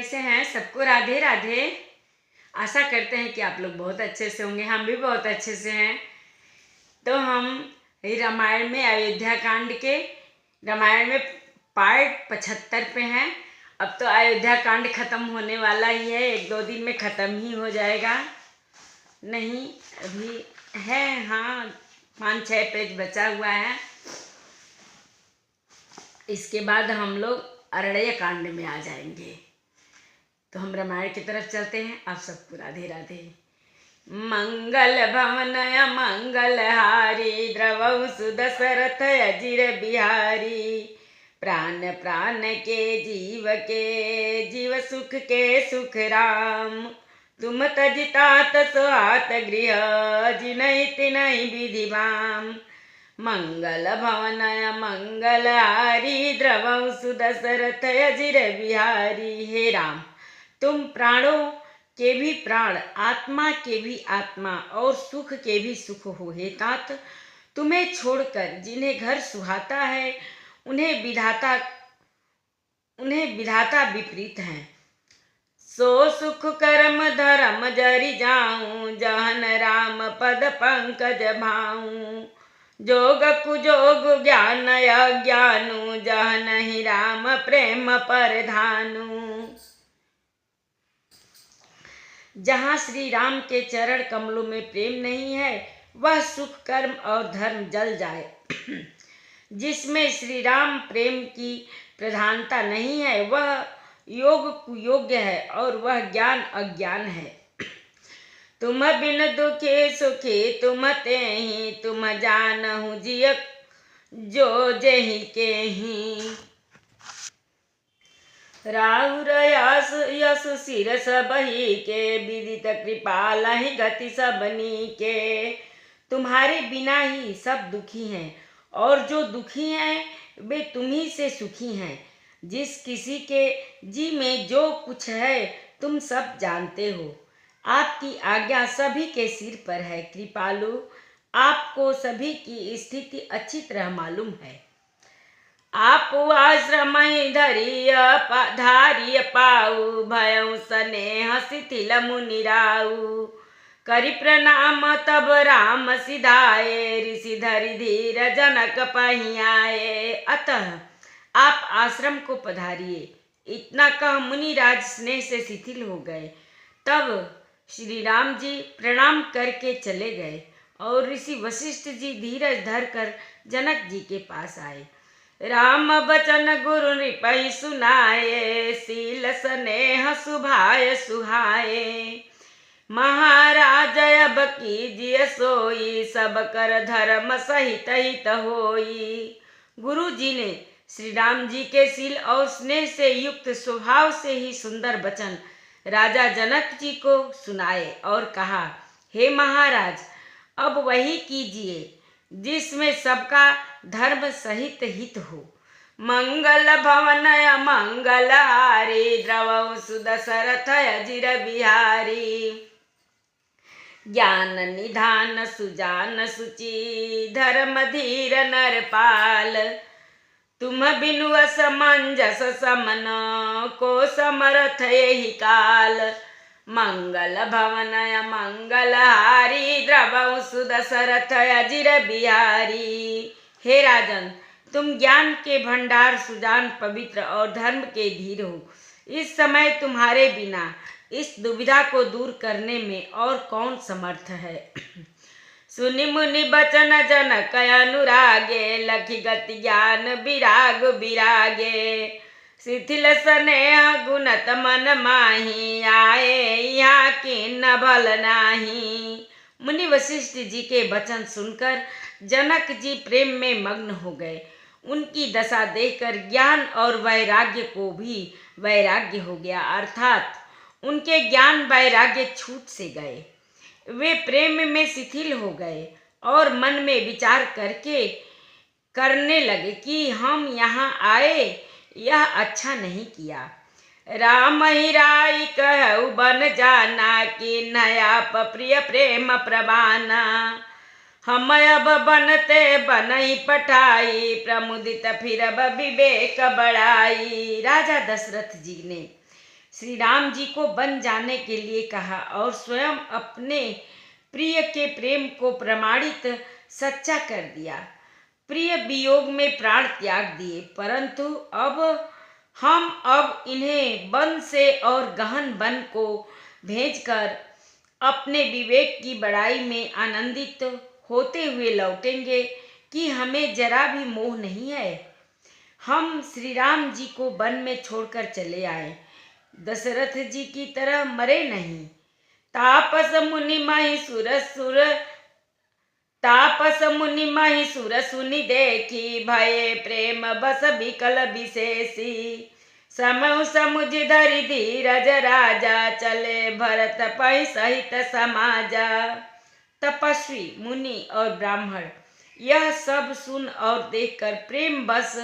कैसे हैं? सबको राधे राधे। आशा करते हैं कि आप लोग बहुत अच्छे से होंगे। हम भी बहुत अच्छे से हैं। तो हम रामायण में अयोध्या कांड के रामायण में पार्ट 75 पे हैं। अब तो अयोध्या कांड ख़त्म होने वाला ही है, 1-2 दिन में ख़त्म ही हो जाएगा। नहीं, अभी है, हाँ 5-6 पेज बचा हुआ है। इसके बाद हम लोग अरण्य कांड में आ जाएंगे। तो हम रामायण की तरफ चलते हैं। आप सबको राधे राधे। मंगल भवन मंगल हारी, द्रवहु सुदशरथ अजिर बिहारी। प्राण प्राण के जीव सुख के सुख राम। तुम तजितात सुहात गृह, जिनहि तिनहि विधि बाम। मंगल भवन मंगल हारी, द्रवहु सुदशरथ अजिर बिहारी। हे राम, तुम प्राणों के भी प्राण, आत्मा के भी आत्मा और सुख के भी सुख हो। हे तात, तुम्हें छोड़कर जिन्हें घर सुहाता है, उन्हें विधाता विपरीत हैं। सो सुख कर्म धर्म जरि जाऊं, जहन राम पद पंकज भाऊं। जोग कुजोग ज्ञान अज्ञानु, जहन ही राम प्रेम परधानु। जहाँ श्री राम के चरण कमलों में प्रेम नहीं है, वह सुख कर्म और धर्म जल जाए। जिसमें श्री राम प्रेम की प्रधानता नहीं है, वह योग कुयोग्य है और वह ज्ञान अज्ञान है। तुम बिन दुखे सुखी तुम तेहि, तुम जानहु जिय जो जेहि केहि। राहुर यस सिर सबही के, विदित कृपालहि गति सबनी के। तुम्हारे बिना ही सब दुखी हैं, और जो दुखी हैं वे तुम्ही से सुखी हैं। जिस किसी के जी में जो कुछ है, तुम सब जानते हो। आपकी आज्ञा सभी के सिर पर है। कृपालु, आपको सभी की स्थिति अच्छी तरह मालूम है। आप आश्रम धारिय पाऊ, भयउ स्नेह शिथिल मुनिराऊ। करि प्रणाम तब राम सिधाए, ऋषि धरि धीर जनक पहियाए। अतः आप आश्रम को पधारिए। इतना कह मुनिराज स्नेह से शिथिल हो गए। तब श्री राम जी प्रणाम करके चले गए और ऋषि वशिष्ठ जी धीरज धरकर जनक जी के पास आए। राम बचन गुरु नृपहि सुनाए, शील स्नेह सुभाय सुहाए। महाराज अब कीजिए सोई, सब कर धर्म सहित हित होई। गुरु जी ने श्री राम जी के शील और स्नेह से युक्त स्वभाव से ही सुंदर वचन राजा जनक जी को सुनाए और कहा, हे महाराज, अब वही कीजिए जिसमें सबका धर्म सहित हित हो। मंगल भवन मंगल हारी, द्रवहु सुदशरथ अजिर बिहारी। ज्ञान निधान सुजान सुचि, धर्म धीर नरपाल। तुम बिनु असमंजस समन, को समर्थ एहि काल। मंगल भवन मंगल हारी, द्रवहु सुदशरथ अजिर बिहारी। हे राजन, तुम ज्ञान के भंडार, सुजान, पवित्र और धर्म के धीर हो। इस समय तुम्हारे बिना इस दुविधा को दूर करने में और कौन समर्थ है। सुनि मुनि बचन जनक अनुरागे, लखि गति ज्ञान विराग विरागे। शिथिल स्नेह गुणत मन माही, आए यहाँ किन्न भल नाही। मुनि वशिष्ठ जी के वचन सुनकर जनक जी प्रेम में मग्न हो गए। उनकी दशा देखकर ज्ञान और वैराग्य को भी वैराग्य हो गया, अर्थात उनके ज्ञान वैराग्य छूट से गए। वे प्रेम में शिथिल हो गए और मन में विचार करने लगे कि हम यहाँ आए, यह अच्छा नहीं किया। राम ही राई कहु बन जाना, कि नया प्रिय प्रेम प्रवाना। हम अब बनते बनई पठाई, प्रमुदित फिरब विवेक बढ़ाई। राजा दशरथ जी ने श्री राम जी को वन जाने के लिए कहा और स्वयं अपने प्रिय के प्रेम को प्रमाणित सच्चा कर दिया। प्रिय वियोग में प्राण त्याग दिए, परंतु अब इन्हें वन से और गहन वन को भेजकर अपने विवेक की बड़ाई में आनंदित होते हुए लौटेंगे कि हमें जरा भी मोह नहीं है। हम श्री राम जी को वन में छोड़कर चले आए, दशरथ जी की तरह मरे नहीं। तापस मुनि माही सुर सुनि देखी, भये प्रेम बस विकल विशेषी। समु समुझ धरि धीरज राजा, चले भरत पहि सहित समाजा। तपस्वी मुनि और ब्राह्मण यह सब सुन और देखकर प्रेम बस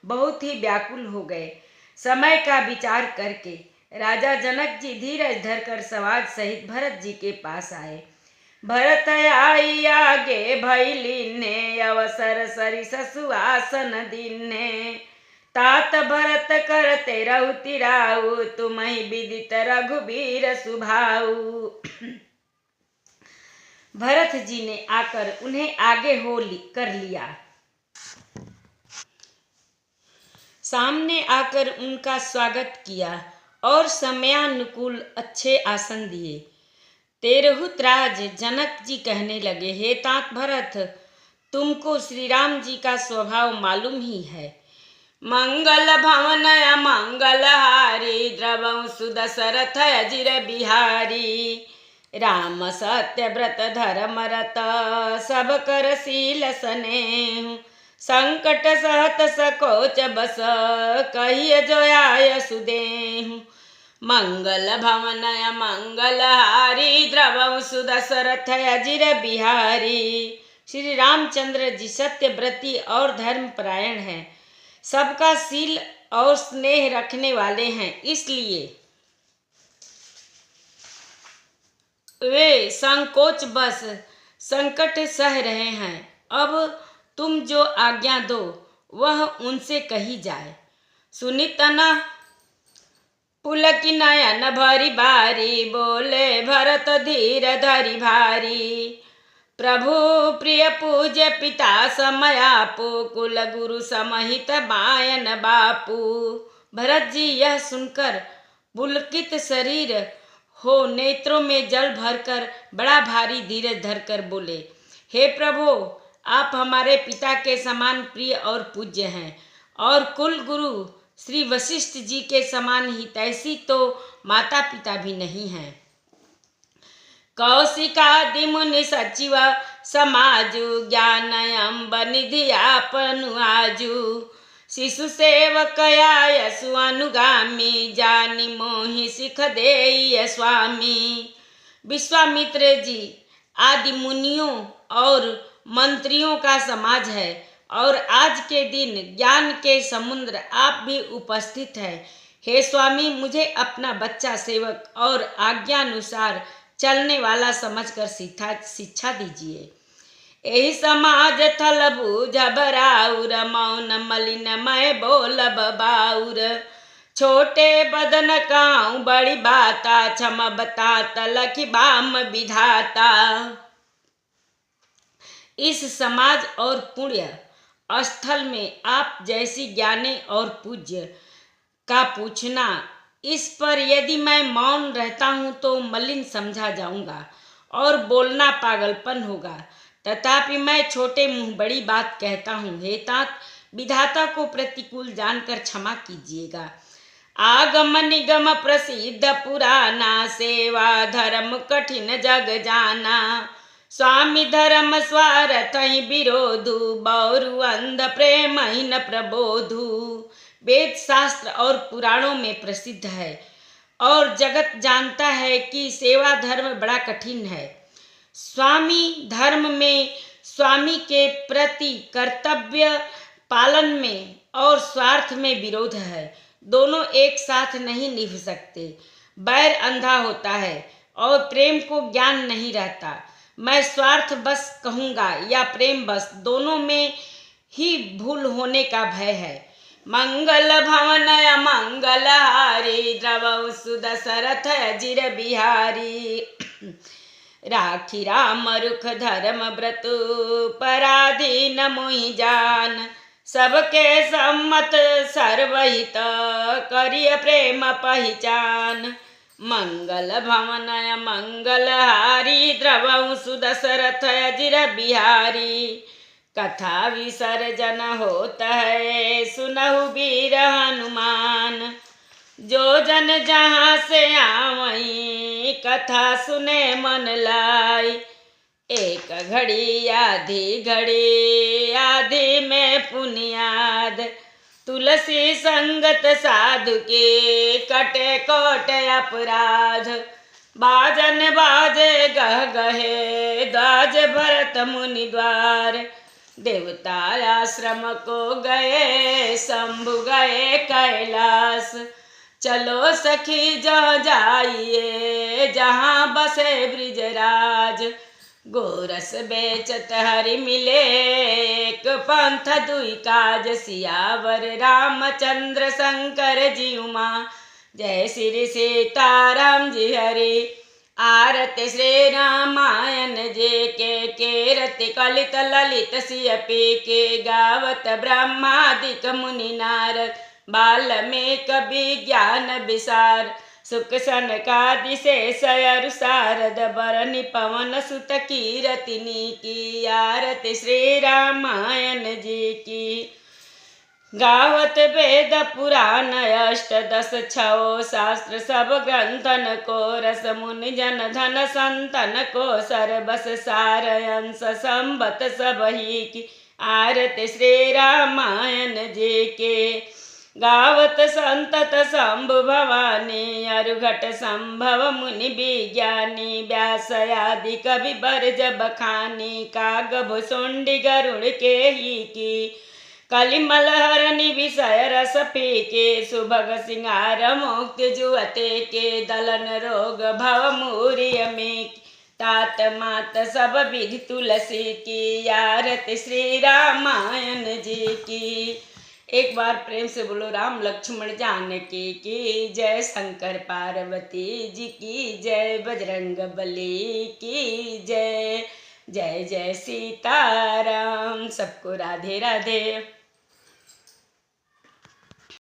बहुत ही व्याकुल हो गए। समय का विचार करके राजा जनक जी धीरज धरकर समाज सहित भरत जी के पास आए। भरत आई आगे भैलीने, अवसर सरिस सुआसन दीने। तात भरत करते रहु तिराऊ, तुम्हि विदित रघुबीर सुभाऊ। भरत जी ने आकर उन्हें आगे कर लिया, सामने आकर उनका स्वागत किया और समयानुकूल अच्छे आसन दिए। तेरहुत राज जनक जी कहने लगे, हे तात भरत, तुमको श्री राम जी का स्वभाव मालूम ही है। मंगल भवन मंगल हारी, द्रवं सुदशरथ अजिर बिहारी। राम सत्य व्रत धर्म रत, सब कर शील स्नेह। संकट सहत सकोच बस, कहिय जो आय सुदेहु। मंगल भवन मंगल हारी, द्रवं सुदशरथ अजिर बिहारी। श्री रामचंद्र जी सत्य व्रती और धर्म परायण हैं, सबका शील और स्नेह रखने वाले हैं, इसलिए वे संकोच बस संकट सह रहे हैं। अब तुम जो आज्ञा दो वह उनसे कही जाए। सुनि तना पुलक नयन भरी बारी, बोले भरत धीर धरि भारी। प्रभु प्रिय पूज्य पिता समयापु, कुल गुरु समहित बायन बापू। भरत जी यह सुनकर पुलकित शरीर हो नेत्रों में जल भरकर बड़ा भारी धीरज धरकर बोले, हे प्रभु, आप हमारे पिता के समान प्रिय और पूज्य हैं और कुल गुरु श्री वशिष्ठ जी के समान हितैषी तो माता पिता भी नहीं हैं। कौशिकादि मुनि सचिव समाजु, ज्ञान अम्ब निधि आपनु आजु। शिशु सेवक आयसु अनुगामी, जानि मोहि सिख देय स्वामी। विश्वामित्र जी आदि मुनियों और मंत्रियों का समाज है और आज के दिन ज्ञान के समुद्र आप भी उपस्थित हैं। हे स्वामी, मुझे अपना बच्चा सेवक और आज्ञानुसार चलने वाला समझकर शिक्षा दीजिए। एहि समाज थल भूज बराउर, मौन मलिन मैं बोलब बाउर। छोटे बदन काऊ बड़ी बाता, क्षम बतात लखि बाम विधाता। इस समाज और पुण्य स्थल में आप जैसी ज्ञानी और पूज्य का पूछना, इस पर यदि मैं मौन रहता हूँ तो मलिन समझा जाऊंगा और बोलना पागलपन होगा। तथापि मैं छोटे मुंह बड़ी बात कहता हूँ। हे तात, विधाता को प्रतिकूल जानकर क्षमा कीजिएगा। आगम निगम प्रसिद्ध पुराना, सेवा धर्म कठिन जग जाना। स्वामी धर्म स्वार्थ ही विरोधु, बौरु अंध प्रेम ही न प्रबोधु। वेद शास्त्र और पुराणों में प्रसिद्ध है और जगत जानता है कि सेवा धर्म बड़ा कठिन है। स्वामी धर्म में स्वामी के प्रति कर्तव्य पालन में और स्वार्थ में विरोध है। दोनों एक साथ नहीं निभ सकते। बैर अंधा होता है और प्रेम को ज्ञान नहीं रहता। मैं स्वार्थ बस कहूँगा या प्रेम बस, दोनों में ही भूल होने का भय है। मंगल भवन मंगलहारी द्रवौ सुदशरथ अजिर बिहारी। राखी राम रुख धर्म व्रतु पराधीन मुहि जान। सबके सम्मत सर्वहित करिय प्रेम पहिचान। मंगल भवन मंगलहारी द्रवौ सुदशरथ अजिर बिहारी। कथा विसर्जन होत है सुनहु वीर हनुमान। जो जन जहाँ से आवई कथा सुने मन लाई। एक घड़ी आधी में पुनियाद। तुलसी संगत साधु के कटे कोट अपराध। बाजन बाजे गह गहे द्वाज भरत मुनि द्वार। देवता आश्रम को गए शंभु गए कैलाश। चलो सखी जहाँ जाइए जहाँ बसे ब्रिजराज। गोरस बेचत हरि मिले एक पंथ दुई काज। सियावर रामचंद्र शंकर जी उमा जय श्री सीताराम जी हरि। आरती श्री रामायण जे के केरति कलित ललित सिय पी के। गावत ब्रह्मादिक मुनि नारद बाल्मीकि विज्ञान विसार। सुख सनकादि शेष अरु शारद बरनि पवन सुत कीरतिनी की। आरती श्री रामायण जी की। गावत वेद पुराण अष्टदश छो शास्त्र सब ग्रंथन को। रस मुनि जन धन संतन को सर्वस सार अंश संबत सब ही की। आरती श्री रामायण जी के। गावत संतत शंभु भवानी अरुघट संभव मुनि विज्ञानी। व्यास आदि कवि बरज बखानी। काग भुसुंडी गरुड़ के ही की। कलिमल हरनि विषय रस पीके। सुभग सिंगार मुक्ति जुअते के। दलन रोग भव मूर्य में तात मात सब विधि तुलसी की। आरती श्री रामायण जी की। एक बार प्रेम से बोलो राम लक्ष्मण जानकी की जय। शंकर पार्वती जी की जय। बजरंग बली की जय। जय जय सीताराम। सबको राधे राधे।